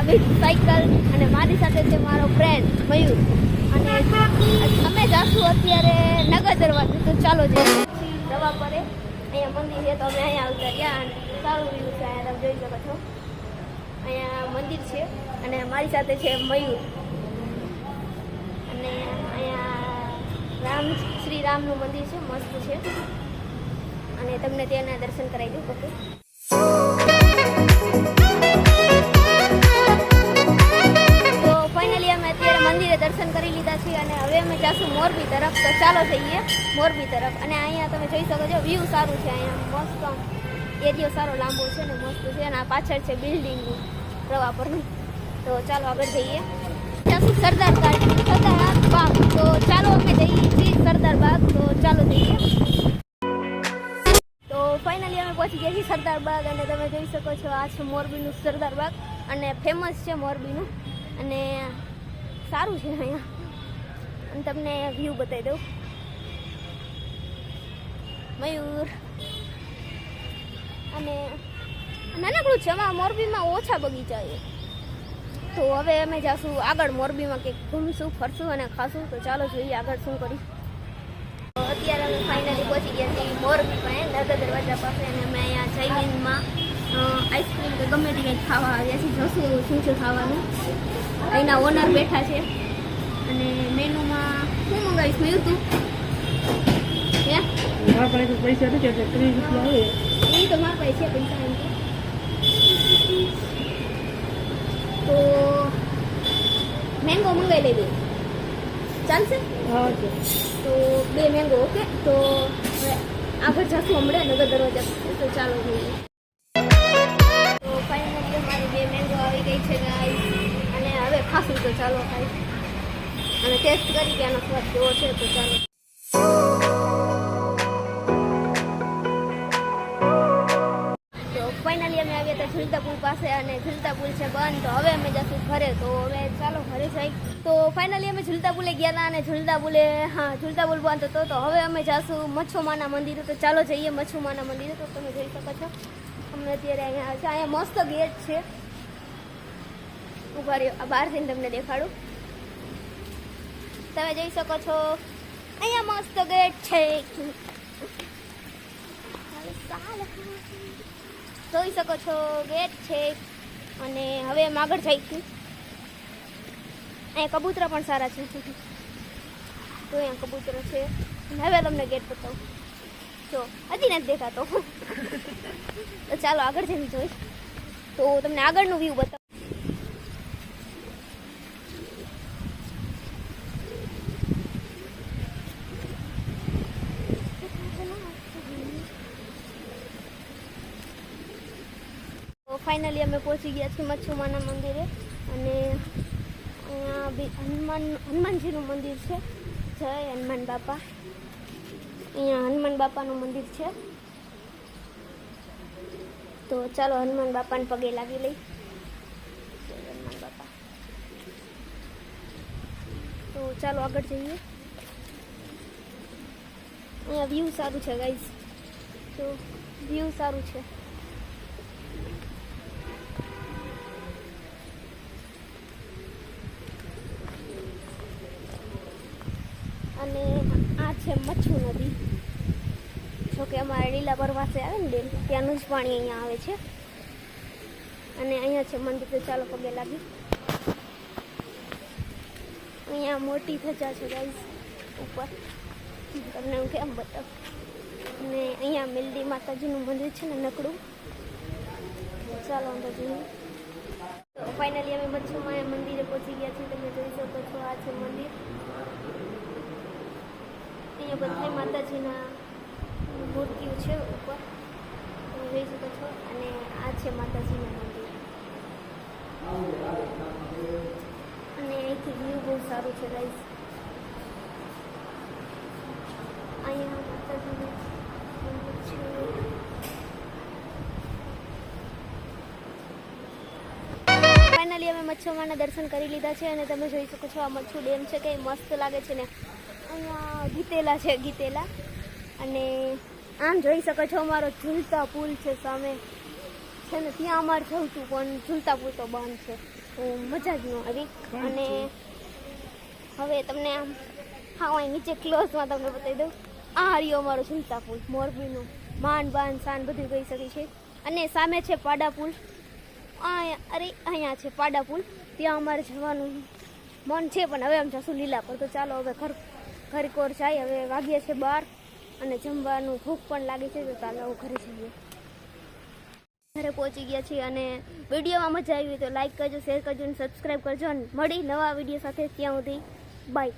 With cycle અને મારી સાથે છે મારો ફ્રેન્ડ મયુર અને અમે જાશું અત્યારે નગર દરવાજે. તો ચાલો જઈએ દવા પરે અહીંયા મંદિર છે તો અમે અહીંયા ઉતર્યા અને સારું વ્યૂ છે અહીંયા તમે જોઈ શકો છો. અહીંયા મંદિર છે અને મારી સાથે છે મયુર અને અહીંયા શ્રી રામનું મંદિર છે, મસ્ત છે અને તમને ત્યાંના દર્શન કરાવી દઉં. ઓકે તો ફાઇનલી અમે અત્યારે મંદિરે દર્શન કરી લીધા છીએ અને હવે અમે જાશું મોરબી તરફ. તો ચાલો જઈએ મોરબી તરફ. અને અહીંયા તમે જોઈ શકો છો વ્યૂ સારું છે, અહીંયા મસ્ત એરિયો સારો લાંબો છે ને મસ્ત છે અને આ પાછળ છે બિલ્ડિંગ પ્રવાહ પરનું. તો ચાલો આગળ જઈએ. જાશું સરદાર બાગ. તો ચાલો અમે જઈએ છીએ સરદાર બાગ. તો ચાલો જઈએ. તો ફાઇનલી અમે પહોંચી ગયા છીએ સરદાર બાગ અને તમે જોઈ શકો છો આ છે મોરબીનું સરદાર બાગ અને ફેમસ છે મોરબીનું અને સારું છે અહીંયા. અને તમને વ્યૂ બતાવી દઉં. મયુર અને નાનકડું છે, આમાં મોરબીમાં ઓછા બગીચા છે. તો હવે અમે જાશું આગળ મોરબીમાં કંઈક ઘૂમશું ફરશું અને ખાશું. તો ચાલો જોઈએ આગળ શું કરી. અત્યારે અમે ફાઇનલી પહોંચી ગયા છીએ મોરબી પાસે નગર દરવાજા પાસે અને અમે અહીંયા ચાઇનીઝમાં આઈસ્ક્રીમ કે ગમે તે કંઈક ખાવા આવ્યા છીએ. જોશું શું છે ખાવાનું. અહીંના ઓનર બેઠા છે અને મેનુમાં શું મંગાવીશ મયુર તું? પૈસા નથી એટલે 30 રૂપિયા આવે એ તો મારા પાસે છે પૈસા એમ તો મેંગો મંગાવી લઈ દઉં ચાલશે? હા તો 2 મેંગો. ઓકે તો આગળ જશું હમણાં નગર દરવાજા. તો ચાલો જોઈએ. તો ફાઇનલી મારી 2 મેંગો આવી ગઈ છે ગાઈસ અને હવે ખાશું. તો ચાલો ખાઈ અને ટેસ્ટ કરી કે આનો સ્વાદ કેવો છે. તો ચાલો. ફાઇનલી અમે આવ્યા હતા ઝુલતા પુલ પાસે અને ઝુલતા પુલ છે બંધ. તો હવે અમે જશું ઘરે. તો હવે ચાલો ઘરે જઈ. તો ફાઇનલી અમે ઝુલતા પુલે ગયા હતા અને ઝુલતા પુલ બંધ હતો. તો હવે અમે જશું મચ્છુમાના મંદિરે. તો ચાલો જઈએ મચ્છુમાના મંદિરે. તો તમે જોઈ શકો છો અમને અત્યારે અહીંયા છે. અહીંયા મસ્ત ગેટ છે. ઉભા રહ્યો, આ બહાર જઈને તમને દેખાડું. તમે જોઈ શકો છો અહીંયા મસ્ત ગેટ છે. જોઈ શકો છો ગેટ છે અને હવે એમ આગળ જઈશું. અહીંયા કબૂતરા પણ સારા છે. તો અહીંયા કબૂતર છે. હવે તમને ગેટ બતાવું. જો હજી નથી દેખાતો. તો ચાલો આગળ જઈને જોઈ. તો તમને આગળનું વ્યૂ બતાવું. ફાઇનલી અમે પહોંચી ગયા છીએ મચ્છુમાના મંદિરે અને અહીંયા હનુમાનજીનું મંદિર છે. જય હનુમાન બાપા. અહીંયા હનુમાન બાપાનું મંદિર છે. તો ચાલો હનુમાન બાપાને પગે લાગી લઈ. જય હનુમાન બાપા. તો ચાલો આગળ જઈએ. અહીંયા વ્યૂ સારું છે ગાઈઝ. તો વ્યૂ સારું છે. અને આ છે મચ્છુ નદી. જોકે અમારે લીલાપર પાસે આવે ને ડેમ ત્યાંનું જ પાણી અહીંયા આવે છે અને અહીંયા છે મંદિર. તો ચાલો પગે લાગી. અહીંયા મોટી ધજા છે ગાઈસ ઉપર. તમને હું કેમ બતાવું. અને અહીંયા મિલડી માતાજીનું મંદિર છે ને નકડું. ચાલો અંદર જઈએ. તો ફાઇનલી અમે મચ્છુમાના મંદિરે પહોંચી ગયા છીએ. તમે જોઈ શકો છો આ છે મંદિર. અહીંયા બધા માતાજીના મૂર્તિઓ છે ઉપર તમે જોઈ શકો છો અને આ છે માતાજીનું મંદિર અને અહીંથી વ્યૂ બહુ સારું છે ગાઈસ. અહીંયા માતાજીનું મંદિર છે. ફાઇનલી અમે મચ્છુમાના દર્શન કરી લીધા છે અને તમે જોઈ શકો છો આ મચ્છુ ડેમ છે કે મસ્ત લાગે છે ને. અહીંયા ગીતેલા છે ગીતેલા અને આમ જોઈ શકો છો અમારો ઝૂલતા પુલ છે સામે છે ને. ત્યાં અમારે જવું હતું પણ ઝૂલતા પુલ તો બંધ છે. તો મજા જ ન આવી. અને હવે તમને આમ હા અહીં નીચે ક્લોઝમાં તમને બતાવી દઉં. આ હરિયો અમારો ઝૂલતા પુલ મોરબીનો માંડ બાંધ સાન બધું કહી શકી છે. અને સામે છે પાડા પુલ. અહીંયા છે પાડા પુલ. ત્યાં અમારે જવાનું મન છે પણ હવે આમ જશું લીલા પર. તો ચાલો હવે ઘરકોર જાય. હવે વાગ્યા છે 12 અને જમવાનું ભૂખ પણ લાગી છે. તો ચાલો ઘરે જઈએ. ઘરે પહોંચી ગયા છીએ અને વિડીયોમાં મજા આવી તો લાઈક કરજો, શેર કરજો અને સબસ્ક્રાઈબ કરજો. અને મળી નવા વિડીયો સાથે. ત્યાં સુધી બાય.